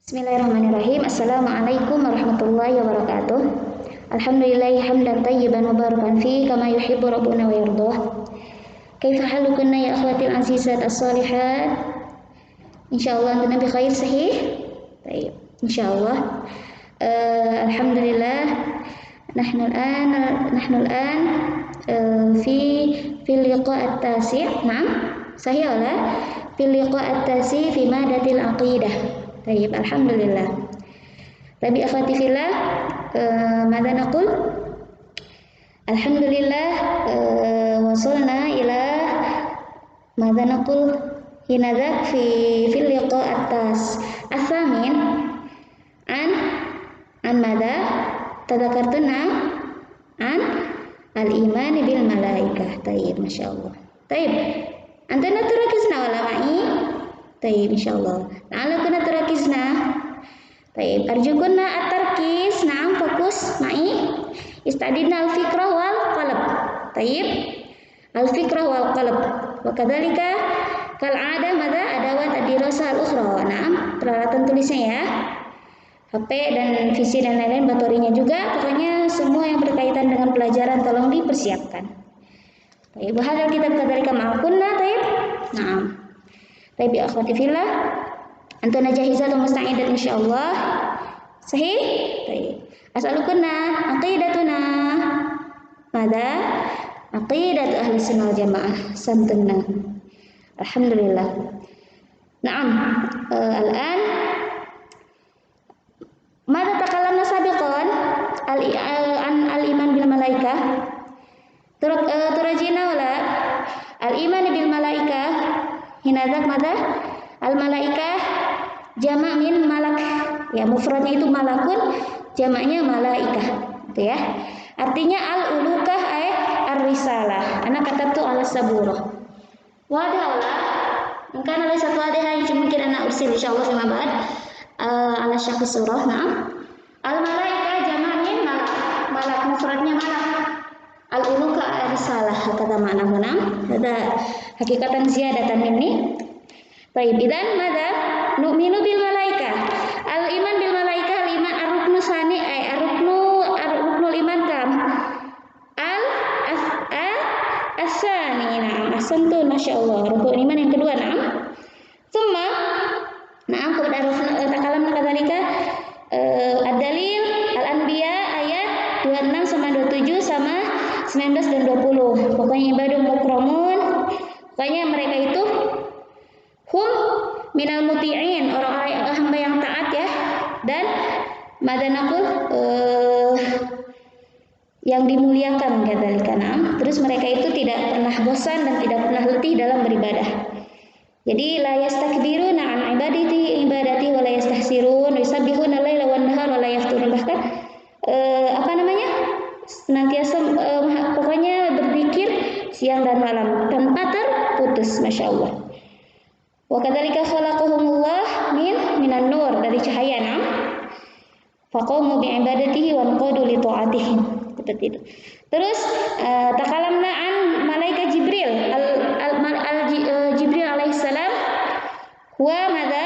Bismillahirrahmanirrahim. Assalamualaikum warahmatullahi wabarakatuh. Alhamdulillahi hamdan tayyiban mubarakan fi kama yuhibbu rabbuna wa yardah. Kaifa halukunna ya akhwatil azizat as-salihat? Insyaallah antum bi khair sahih. Baik, insyaallah. Alhamdulillah nahnu al'an fi liqa' at-tasi'. Naam, sahih wala? Fi liqa' at-tasi' fi madatil aqidah. Baik, alhamdulillah. Tapi akhwati fillah, mada naqul? Alhamdulillah, wasalna ila mada naqul hinadak fi liqa' at-thamin an mada tadzakartuna an al-iman bil malaikah. Tayyib, masyaallah. Tayyib. Antana turakizna wala ma'i? Tayyib, insyaallah. La'allakunna turakizna. Tayyib, arjukunna at-tarkiz. Na'am, fokus ma'i. Istadidna al-fikrah wal qalb. Tayyib. Al-fikrah wal qalb. Wa kadzalika kal'adah mada adawat ad-dirasah al-ukhra. Na'am, peralatan tulisnya ya. HP dan visi dan lain-lain, baterinya juga. Pokoknya semua yang berkaitan dengan pelajaran tolong dipersiapkan. Tayyib, hadal kitab kadzalika ma'akunna. Tayyib. Na'am. Tayyib ya akhwati fillah, antuna jahizat wa musta'idat insyaallah. Sahih? Tayyib. As'alukunna aqidatuna. Mada? Aqidat ahli sunnah wal jamaah. Santunna. Alhamdulillah. Naam. Al-an mada takallamna sabiqan al-iman bil malaikah. Turajina wala al-iman bil malaikah hinadak mada al-malaikah jama' min malak. Ya, mufradnya itu malakun, jamaknya malaikah. Itu ya. Artinya al-ulukah ay ar-risalah. Ana katabtu ala saburah. Wadah wala. Mungkin ada satu ada yang mungkin ana ursil insyaallah fima ba'd ala syakh surah. Na'am. Al-malaikah jama' min malak. Malak mufradnya malak. Al-uluka ar-risalah kata makna huna. Ada hakikatan ziyadatan ini. Baik, idan mada nu'minu bil malaikah. Al-iman bil malaikah, al-iman ar-ruknu sani ay ar-ruknul iman kam. As-sani. Na'am, ahsantu masyaallah. Rukun iman yang kedua, na'am. Tsumma na'am kepada takalamna kadzalika ad-dalil al-anbiya ayat 26 sama 27 sama 19 dan 20. Pokoknya ibadah mukramun. Pokoknya mereka itu hum minal muti'in, orang hamba yang taat ya. Dan madanakul yang dimuliakan kadzalika. Terus mereka itu tidak pernah bosan dan tidak pernah letih dalam beribadah. Jadi la yastakbiruna an ibadati wa la yastahsirun wa yusabbihuna al-laila wan nahar wa la yafturun. Bahkan senantiasa pokoknya berzikir siang dan malam tanpa terputus, masyaallah. Wa kadzalika khalaqahumullah minan nur, dari cahaya. Nam faqamu bi ibadatihi wa nqadu li ta'atihi. Seperti itu. Terus takalamna an malaikat Jibril Jibril alaihissalam huwa madza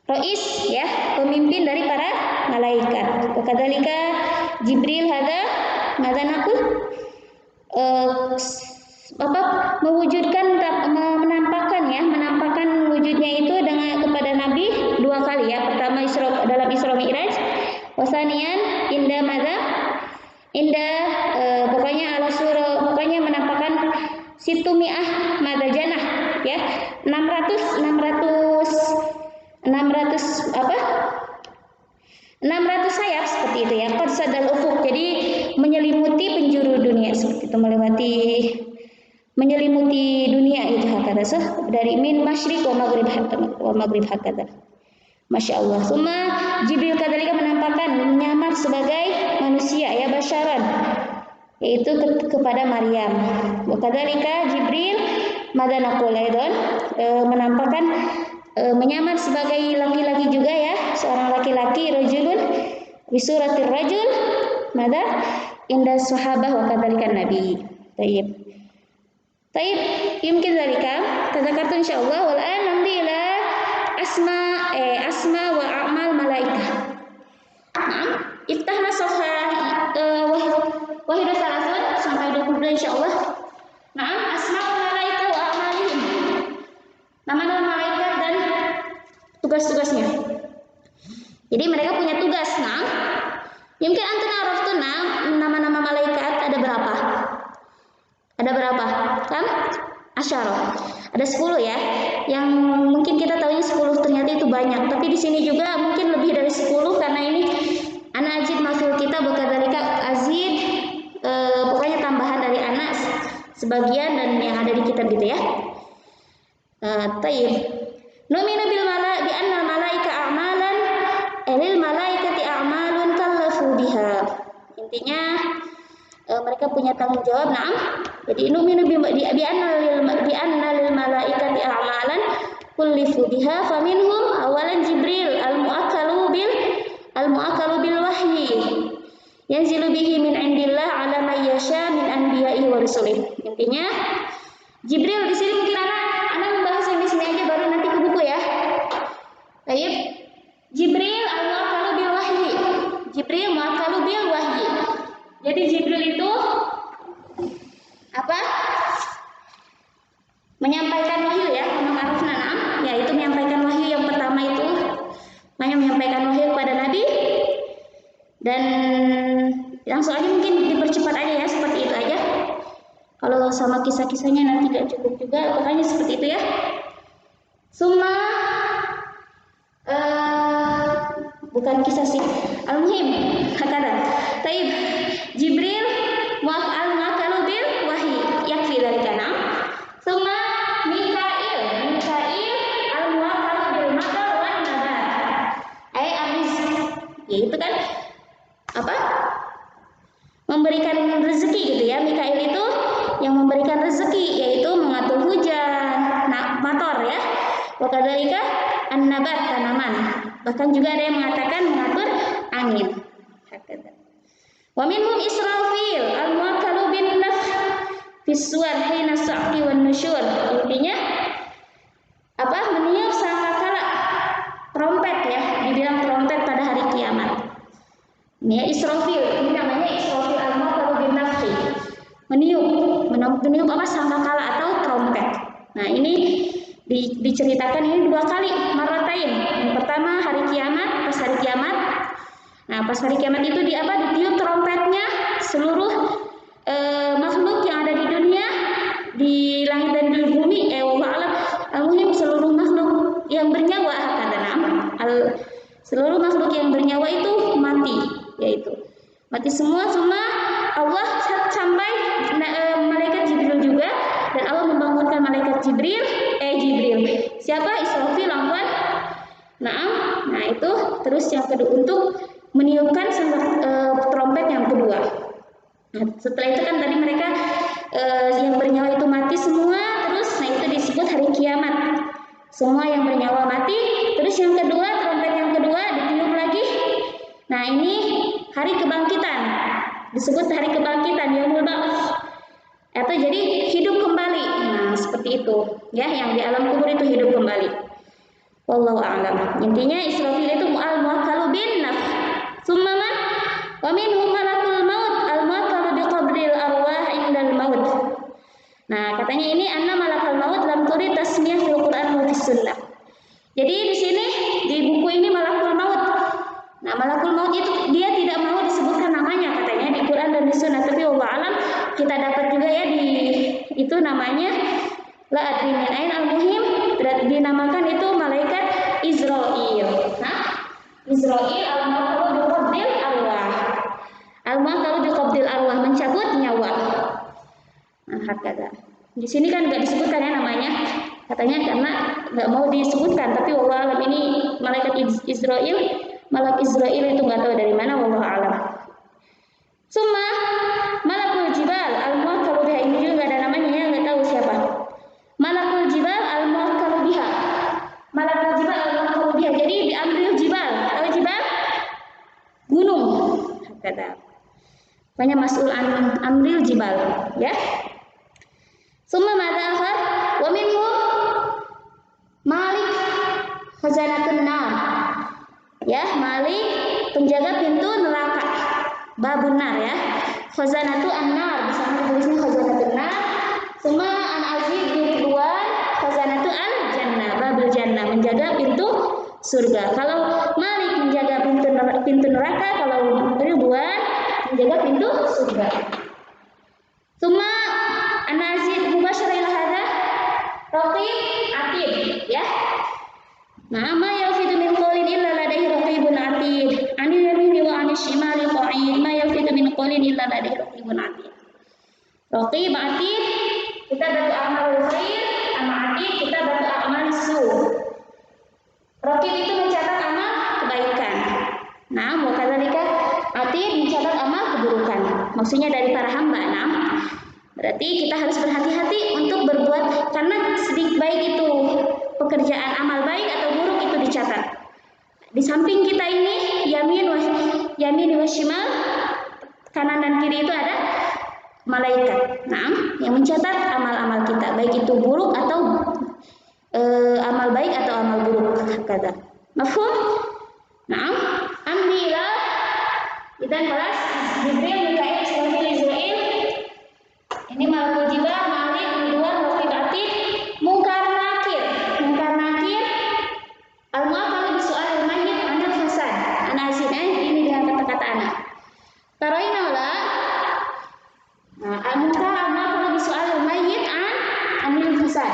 rais ya, pemimpin dari para malaikat. Wa kadzalika Jibril hadza madza naqul mewujudkan menampakkan wujudnya itu dengan kepada Nabi dua kali ya. Pertama dalam Isra Mi'raj, wasanian inda madza pokoknya ala surah, pokoknya menampakkan situmi'ah madza janah ya, 600 sayap seperti itu ya. Qad sadal ufuk, jadi menyelimuti penjuru dunia seperti itu, menyelimuti dunia itu hakadha dari min masyriq wa maghrib hakadha. Masyaallah. Summa Jibril kadzalika menampakkan menyamar sebagai manusia ya, basyaran, yaitu kepada Maryam. Wa kadzalika Jibril madanaqul aidon menampakkan menyamar sebagai laki-laki juga ya, seorang laki-laki, rajulun bisuratir rajul mada inda sahabah wa kadzalika nabi. Tayyib. Yumkin dzalika tadzakartu insyaallah. Wal an namdi ila asma wa a'mal malaikah. Nah, iftahna safha wahidah salasun sampai 22 insyaallah. Nah, asma malaikah wa a'malihim. Nama-nama malaikat dan tugas-tugasnya. Jadi mereka punya tugas. Nah, mungkin antum araftuna nama-nama malaikat ada berapa? Ada berapa? Kan? Asyara. Ada 10 ya. Yang mungkin kita tahunya 10, ternyata itu banyak. Tapi di sini juga mungkin lebih dari 10 karena ini ana azid mafil kita bakadzalika azid pokoknya tambahan dari anak sebagian dan yang ada di kitab gitu ya. Taib. Numinu bil bi annal malaika a'malan lil malaikati a'malun kallafu biha. Intinya mereka punya tanggung jawab. Naam. Jadi numinu bi anna lil malaikati a'malan kullifu biha faminhum awalan Jibril al-mu'akkalu bil wahyi yanzilu bihi min indillah ala may yasha min anbiya'i wa rusulih. Intinya Jibril di sini mungkin anak membahas yang di sini aja baru nanti ke buku ya. Baik. Jibril al-mu'akkalu bil wahyi. Jibril mu'akkalu bil wahyi. Jadi Jibril itu apa? Menyampaikan wahyu ya, mengarufna na'am, yaitu menyampaikan wahyu yang pertama itu menyampaikan wahyu kepada Nabi dan langsung aja mungkin dipercepat aja ya seperti itu aja. Kalau sama kisah-kisahnya nanti tidak cukup juga, makanya seperti itu ya. Summa bukan kisah sih. Al-muhim hakada. Taib. Jibril mu'akkalu bil wahyi yakfi dzalika na'am. Summa Mikail al-mu'akkalu bil matar wan nabat. Yaitu kan apa? Memberikan rezeki gitu ya. Mikail itu yang memberikan rezeki, yaitu mengatur hujan, mator ya. Wa kadzalika an-nabat, tanaman. Bahkan juga ada yang mengatakan mengatur angin. Hakada. Wa minhum Israfil al-mu'akkalu bin nafh fis suwar hina sa'qi wan nusyur. Intinya apa? Meniup sangkakala trompet ya, dibilang trompet pada hari kiamat. Ini ya Israfil, ini namanya Israfil al-mu'akkalu bin nafh. Meniup apa? Sangkakala atau trompet. Nah, ini diceritakan ini 2 kali maratain. Yang pertama hari kiamat, pas hari kiamat. Nah, pas hari kiamat itu ditiup trompetnya seluruh makhluk yang ada di dunia, di langit dan di bumi, wallahu a'lam. Al-muhim seluruh makhluk yang bernyawa seluruh makhluk yang bernyawa itu mati, yaitu mati semua Allah sampai malaikat Jibril juga, dan Allah membangunkan malaikat Jibril. Siapa? Israfil lawan. Nah itu terus yang kedua untuk meniupkan trompet yang kedua. Nah, setelah itu kan tadi mereka yang bernyawa itu mati semua, terus nah itu disebut hari kiamat. Semua yang bernyawa mati, terus yang kedua trompet yang kedua ditiup lagi. Nah ini hari kebangkitan, disebut hari kebangkitan yaumul ba'ts. Atau jadi hidup kembali. Nah, seperti itu. Ya, yang di alam kubur itu hidup kembali. Wallahu a'lam. Intinya Israfil itu al-mu'akkalu bin nafh. Summa man? Wa minhum malakul maut al-mu'akkalu biqabdil arwah indal maut. Nah, katanya ini anna malakal maut lam turid tasmiyah fil Qur'an wa fis sunnah. Jadi di sini di buku ini malakul maut. Nah, malakul maut itu dia tidak mau disebutkan namanya katanya di Quran dan di sunnah, tapi wallahu a'lam kita dapat juga ya di itu namanya la adri min ain al-muhim dinamakan itu malaikat Israil. Nah, Israil al-mu'akkalu biqabdil arwah. Al-mu'akkalu biqabdil arwah, mencabut nyawa. Nah, hakada. Di sini kan enggak disebutkan ya namanya. Katanya karena enggak mau disebutkan, tapi wallahu alam ini malaikat Israil, malak Israil itu enggak tahu dari mana, wallahu alam. Summa malakul jibal al-mu'akkalu biha, ini juga enggak ada namanya ya, enggak tahu siapa. Malakul jibal al-mu'akkalu biha. Malakul jibal al-mu'akkalu biha. Jadi diambil jibal. Tahu jibal? Gunung. Kata. Banyak mas'ul amril jibal, ya. Summa madza akhar? Wa minhum malik khazanatun nar. Ya, Malik penjaga pintu neraka. Babun nar ya. Khazanatu an-nar, di sana tulisnya khazanatun nar. Suma an-aziz Ridwan khazanatu al-jannah, babul jannah, menjaga pintu surga. Kalau Malik menjaga pintu neraka, kalau Ridwan menjaga pintu surga. Suma an-aziz mubasysyir ila hadza raqib atid ya. Nah, ma yafidu min qawlin illa ladaihi raqibun atid. Anil yamini wa anil shimali qa'id. Ma yafidu min qawlin illa ladaihi raqibun atid. Raqib atid kita batu amal khair, sama atid kita batu amal su. Raqib itu mencatat amal kebaikan. Nah, wa kadzalika atid mencatat amal keburukan. Maksudnya dari para hamba. Nah, berarti kita harus berhati-hati untuk berbuat, karena sedikit baik itu pekerjaan amal baik atau buruk itu dicatat. Di samping kita ini yamin wa shimal, kanan dan kiri itu ada malaikat. Nah, yang mencatat amal-amal kita, baik itu buruk atau amal baik atau amal buruk. Kata. Mafhum? Nah, amnila kita balas Jibril, Mikail, Israfil, Israil. Ini malakul jibal, Malik, Ridwan, Raqib atid, Munkar Nakir. Munkar Nakir al-mu'aqqal bi su'alil mayyit 'anil fasad. Ana azin ini dengan kata-kata ana. Taraina wala? Nah, al-munkar al-mu'aqqal bi su'alil mayyit 'anil fasad.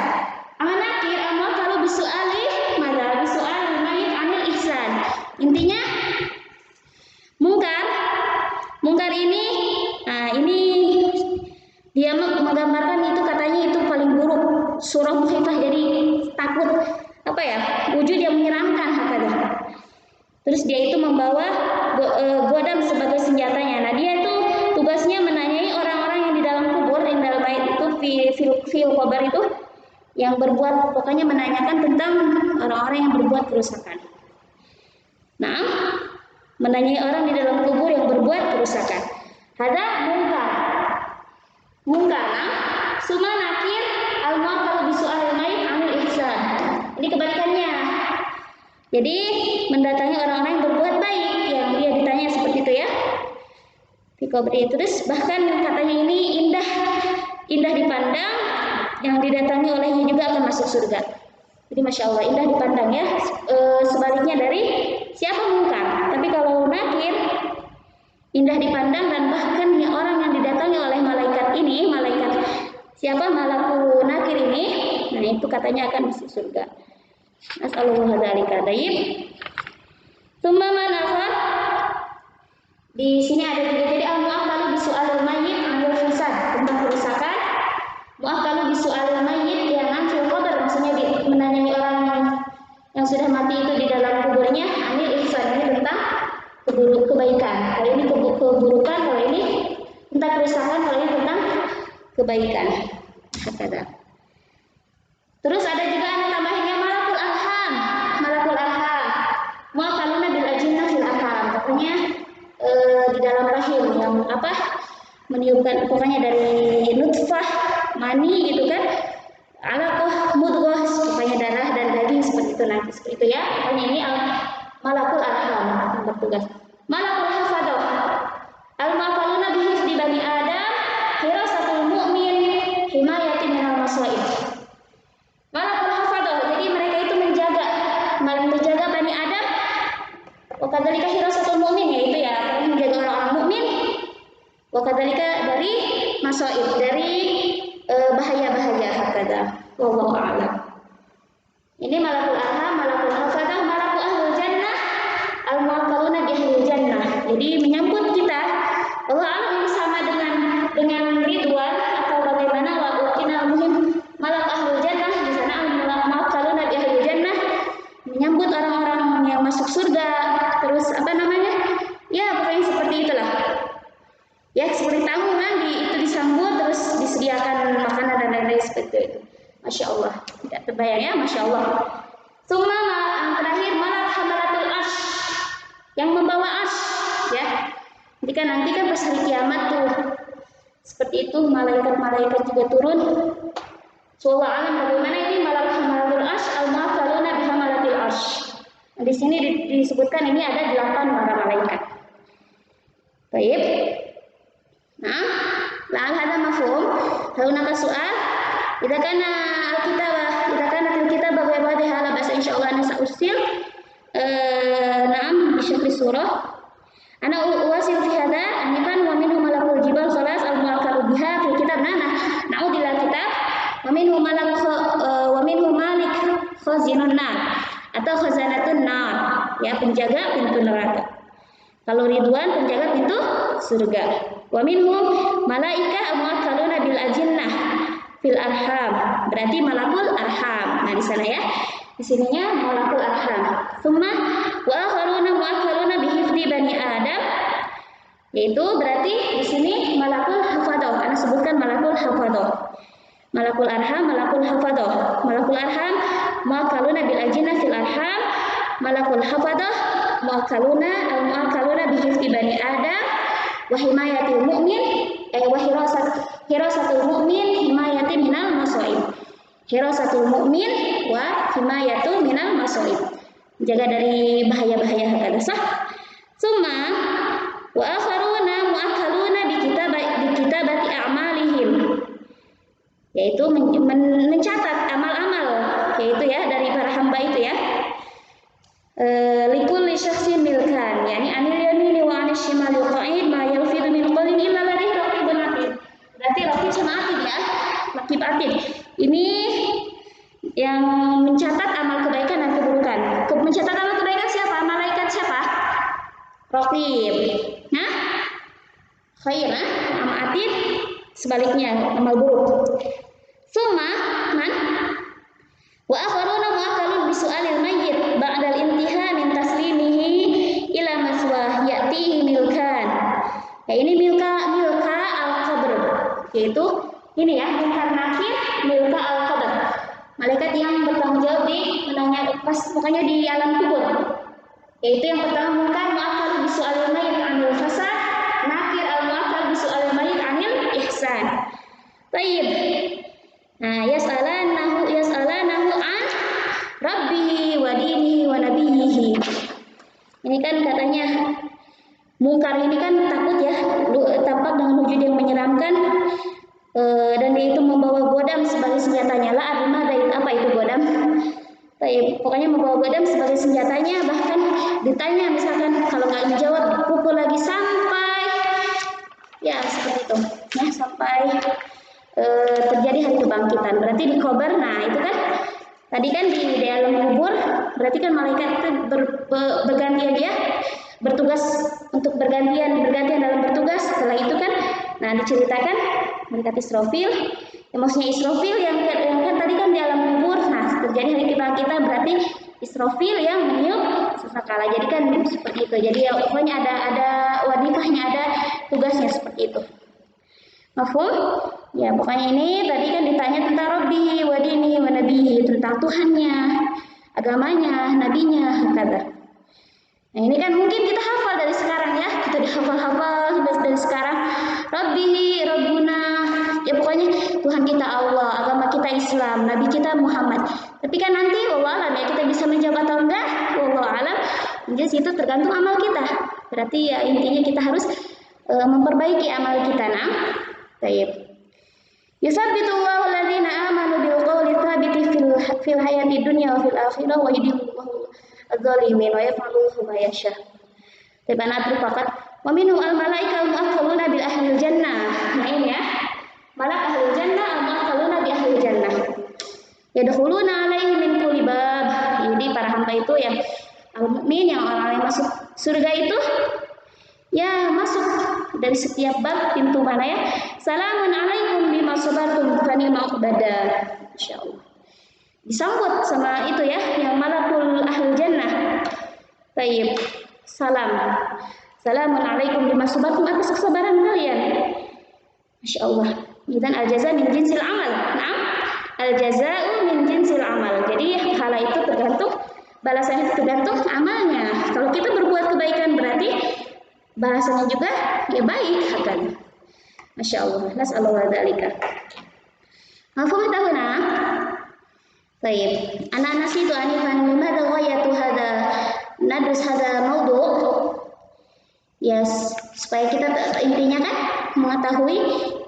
An-nakir al-mu'aqqal bi su'alil madza bi su'alil mayyit 'anil ihsan. Intinya mungkar ini, nah ini dia menggambarkan itu, katanya itu paling buruk, surah mukhifah, jadi takut, apa ya, wujud yang menyeramkan hakada. Terus dia itu membawa godam sebagai senjatanya. Nah, dia itu tugasnya menanyai orang-orang yang di dalam kubur, indal bait itu fil qabar itu, yang berbuat, pokoknya menanyakan tentang orang-orang yang berbuat kerusakan. Nah, menanyai orang di dalam kubur yang berbuat kerusakan. Hada mungkar. Suma nakir al-mu'aqqal bi su'alil mayyit 'anil ihsan. Ini kebalikannya. Jadi mendatangi orang-orang yang berbuat baik, yang dia ditanya seperti itu ya. Terus bahkan katanya ini indah dipandang, yang didatangi olehnya juga akan masuk surga. Jadi masya Allah, indah dipandang ya. Sebaliknya dari siapa mungkar. Tapi kalau nakir indah dipandang, dan bahkan ya orang yang didatangi oleh malaikat ini, malaikat siapa, malakul nakir ini, nah itu katanya akan masuk surga. Nas'alullah dzalika. Baik. Tsumma man akhar. Di sini ada juga, jadi al-mu'aqqal bi su'alil mayyit 'anil fasad, tentang kerusakan. Mu'aqqal bi su'alil mayyit yang anfil qabr, maksudnya menanyai orang yang sudah mati itu di dalam kuburnya, 'anil ihsan, ini tentang kebaikan. Kalau ini keburukan, kalau ini tentang kerusakan, kalau ini tentang kebaikan. Hakada. Terus ada juga anak tambahannya malakul arham. Mu'aqqaluna bil ajinnah fil arham. Pokoknya di dalam rahim yang apa? Meniupkan, pokoknya dari nutfah, mani gitu kan. Alaqah, mudghah, pokoknya darah dan daging seperti itu nanti, seperti itu ya. Pokoknya ini malakul arham yang bertugas. Malakul hafadah. Al-mu'aqqaluna bi hifdzi bani Adam, hirasatul mu'min, himayati minal masaib. Malakul hafadah, jadi mereka itu menjaga bani Adam. Wa kadzalika hirasatul mu'min, yaitu ya menjaga orang-orang mukmin. Wa kadzalika dari masaib, dari bahaya-bahaya hakada. Wallahu a'lam. Ini malakul arham, malakul hafadah, malakul ahlul jannah, al-mu'aqqaluna bi ahlil jannah. Jadi menyambut kita. Allah alam ini sama dengan Ridwan atau bagaimana, wa uqina muhim malak ahlul jannah, di sana al-mu'aqqaluna bi ahlil jannah menyambut orang-orang yang masuk surga. Terus apa namanya? Ya, pokoknya seperti itulah. Ya, seperti tamu kan, itu disambut, terus disediakan makanan dan lain-lain seperti itu. Masya Allah, tidak terbayang ya, Masya Allah. Summa yang terakhir malak hamalatul ash, yang membawa ash ya. Jadi kan nanti kan pas hari kiamat tuh seperti itu, malaikat-malaikat juga turun. Wallahu alam bagaimana ini malak hamalatul ash, al-mu'aqqaluna bi hamalatil ash. Di sini disebutkan ini ada 8 para malaikat. Baik. Nah, la'al hada mafhum. Hunaka su'al? Idza kana al-kitab bi hala bahasa insyaallah ana sa'usil. Na'am bi syakli surah. Ana uwasil fi hada anifan wa minhu malakul jibal khalas al-mu'akkaru biha fil kitab. Na'udil kitab wa minhu malik khazinun nar atau khazanatun nar, ya, penjaga pintu neraka. Kalau Ridwan penjaga pintu surga. Wa minhum malaika mu'akkaluna bil ajinnah fil arham. Berarti malakul arham. Nah, di sana ya. Di sininya malakul arham. Tsumma wa akharuna mu'akkaluna bi hifdzi bani Adam. Yaitu berarti di sini malakul hafadhah. Ana sebutkan malakul hafadhah. Malakul arham, malakul hafadhah. Malakul arham mu'akkaluna bil ajinnah fil arham. Malakul hafadhah mu'akkaluna bi hifdzi bani Adam wa himayatil mu'min wa hirasatul mu'min himayati minal masaib. Hirasatul mu'min wa himayatu minal masaib. Jaga dari bahaya-bahaya hakada sah. Summa wa akharuna mu'akkaluna bi kitabati a'malihim. Yaitu mencatat amal-amal, yaitu ya dari para hamba itu ya. Likulli syakhsin milkan, yani anil yamini wa anil shimali qa'id ma yalfidu min qawlin illa ladaihi raqibun atid. Berarti raqib sama atid ya, raqib atid. Ini yang mencatat amal kebaikan dan keburukan. Mencatat amal kebaikan siapa? Malaikat siapa? Raqib. Nah, khair, amal atid sebaliknya, amal buruk. Summa man wa akharuna mu'akkalun bi su'alil mayyit ba'dal intiha min taslimihi ila maswah ya'tihi milkan. Ya, ini milka al-qabr, yaitu ini ya, munkar nakir milka al-qabr. Malaikat yang bertanggung jawab di menanya pas pokoknya di alam kubur. Yaitu yang pertama munkar mu'akkal bi su'alil mayyit anil fasad, nakir al-mu'akkal bi su'alil mayyit anil ihsan. Baik. Nah, yas'alanahu an rabbihi wa dinihi wa nabiyhi. Ini kan katanya mungkar ini kan takut ya, tampak dengan wujud yang menyeramkan, dan dia itu membawa godam sebagai senjatanya. La adna apa itu godam? Pokoknya membawa godam sebagai senjatanya, bahkan ditanya misalkan kalau nggak dijawab pukul lagi sampai ya seperti itu. Nah, sampai terjadi hari kebangkitan. Berarti di kobar. Nah, itu kan tadi kan di dalam kubur, berarti kan malaikat itu bergantian ya, bertugas untuk bergantian dalam bertugas. Setelah itu kan, nah diceritakan malaikat Israfil, ya, maksudnya Israfil yang kan tadi kan di alam kubur. Nah, terjadi hari kebangkitan berarti Israfil yang meniup sangkakala. Jadi kan seperti itu. Jadi ya, pokoknya ada wadifahnya, ada tugasnya seperti itu. Mafhum? Ya, pokoknya ini tadi kan ditanya tentang Rabbi wa dini wa nabihi, tentang Tuhannya, agamanya, nabinya, kata. Nah, ini kan mungkin kita hafal dari sekarang ya, kita dihafal-hafal dari sekarang. Rabbi, Rabbuna, ya pokoknya Tuhan kita Allah, agama kita Islam, nabi kita Muhammad. Tapi kan nanti wallah alam ya, kita bisa menjawab atau enggak, wallah alam. Jadi itu tergantung amal kita. Berarti ya intinya kita harus memperbaiki amal kita. Nah, baik. Yusabbitullahu alladziina aamanu bil qawli tsabiti fil hayati dunya wa fil akhirah wa yudhillu adh-dhalimin wa yaf'alu ma yasha. Tibana fakat wa minhum al-malaika mu'akkaluna bil ahlil jannah. Nah, ini ya. Malak ahlul jannah mu'akkaluna bi ahlil jannah. Yadkhuluna 'alaihi min kulli bab. Jadi para hamba itu yang al-mukmin, yang orang yang masuk surga itu ya masuk dari setiap bab pintu mana ya. Salamun alaikum bima sabartum fa ni'ma uqbadar. Insyaallah. Disambut sama itu ya, yang malakul ahlul jannah. Baik. Salam. Salamun alaikum bima sabartum, atas kesabaran kalian. Masyaallah. Dan al-jazaa min jinsil amal. Naam. Al-jazaa'u min jinsil amal. Jadi pahala itu tergantung, balasannya itu tergantung amalnya. Kalau kita berbuat kebaikan berarti balasannya juga ya baik akan. Masya Allah. Nas'alullah dzalika. Mafhum tahuna? Baik. Anak-anak itu anifan limadha ghayatu hadha nadrus hadzal maudu, ya supaya kita intinya kan mengetahui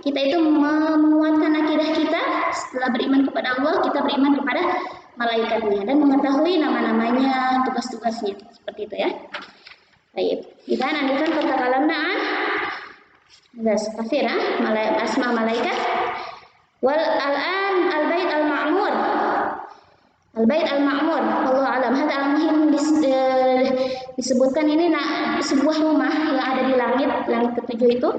kita itu menguatkan akidah kita setelah beriman kepada Allah, kita beriman kepada malaikatnya dan mengetahui nama-namanya, tugas-tugasnya seperti itu ya. Baik, kita nantikan pertakalamna kafira asma malaikat wal al'an al-bait al-ma'mur. Al-bait al-ma'mur, Allah alam. Hada al-muhim disebutkan ini sebuah rumah yang ada di langit ketujuh itu.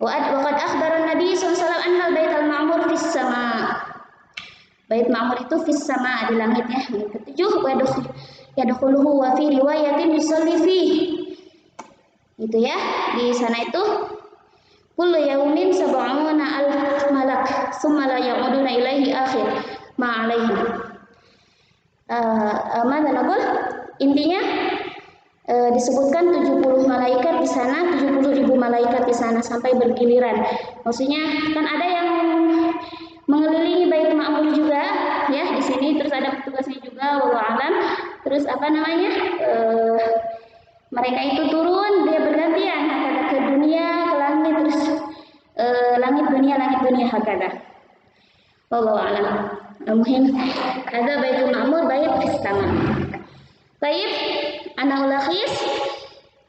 Waqad akhbara Nabi SAW anna al-bait al-ma'mur fis sama. Bait ma'mur itu fis sama, di langit ya. Yang ketujuh yadkhuluhu wa fi riwayatin yusalli fihi. Itu ya, di sana itu kullu yaumin sab'una alf malak summa la ya'uduna ilaihi akhir ma alaihi. Intinya disebutkan 70 malaikat di sana, 70.000 malaikat di sana sampai bergiliran. Maksudnya kan ada yang mengelilingi Bait Ma'mur juga ya di sini, terus ada petugasnya juga wallahu alam. Terus mereka itu turun, dia bergantian hakada ke dunia, ke langit, terus langit dunia hakada. Wallahu alam. Muhim ada Baitul Ma'mur, bait fis sama. Baik, ana ulakhis.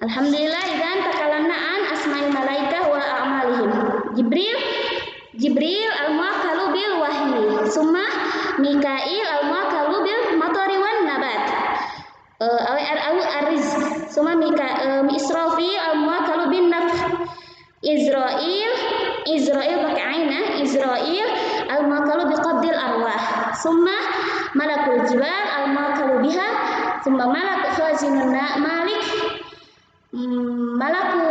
Alhamdulillah idzan takalamna an asma'il malaikah wa a'malihim. Jibril al-muwakkalu bil wahyi, summa Mikail al-muwakkalu bil matari wan nabat. Ar-rizq, summa Israfil al-muwakkalu bin nafs. Israil pakai ainah, Israil al-muwakkalu biqabdil arwah, summa malakul jibal al-muwakkalu biha, summa malak khazinun malik, malaku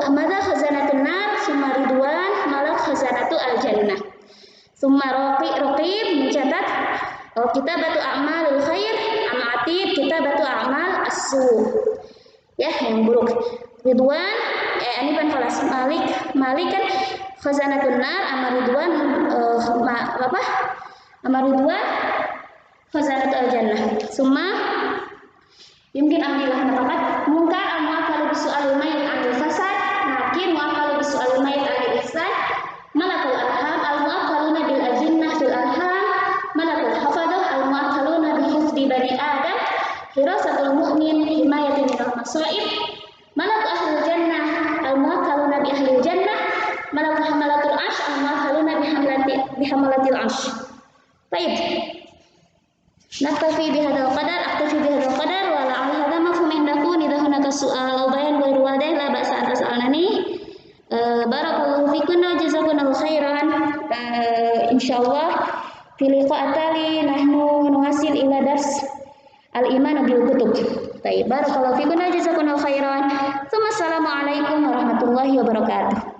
amada khazanatun nar, summa ridwan malak khazanatu al-jannah, summa raqib mencatat kitabatu a'malul khair, amatid kitabatu a'mal as-su, ya yang buruk. Ridwan ini kan kelas malik kan khazanatun nar, amaridwan amaridwan khazanatu al-jannah. Summa yumkin amdilah nafaqat munkar al-mu'akkalu bisu'alil mayit anil fasad, nakir mu'akkalu bisu'alil mayit anil ihsan, malakul arham al-mu'akkaluna bil ajinnah fil arham, malakul hafadah al-mu'akkaluna bi hifdi bani adam, hirasatul mu'min himayati minal masaib, malakul ahlul jannah al-mu'akkaluna bi ahlil jannah, malakul hamalatul arsh al-mu'akkaluna bi hamalatil arsh. Baik, naktafi bihadzal qadar, aktafi bihadzal qadar wa la'al hadza mafhum indakum idza hunaka su'al aw bayan ghairu wadih la ba'sa an tas'alani. Barakallahu fikum wa jazakumullahu khairan. Insyaallah fi liqa' tali nahnu nuwasil ila dars al-iman bil kutub. Baik, barakallahu fikum wa jazakumullahu khairan. Assalamualaikum warahmatullahi wabarakatuh.